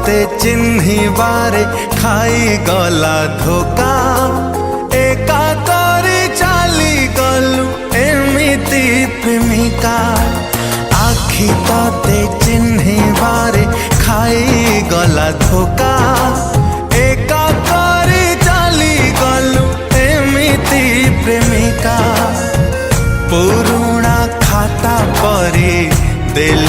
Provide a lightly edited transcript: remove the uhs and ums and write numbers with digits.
तोते चिन्हिबारे खाई गला धोखा एका करी चाली गलु एमिति प्रेमिका आखि तोते चिन्हिबारे खाई गला धोखा एका करी चाली गलु एमिति प्रेमिका पुरुणा खाता परी दिल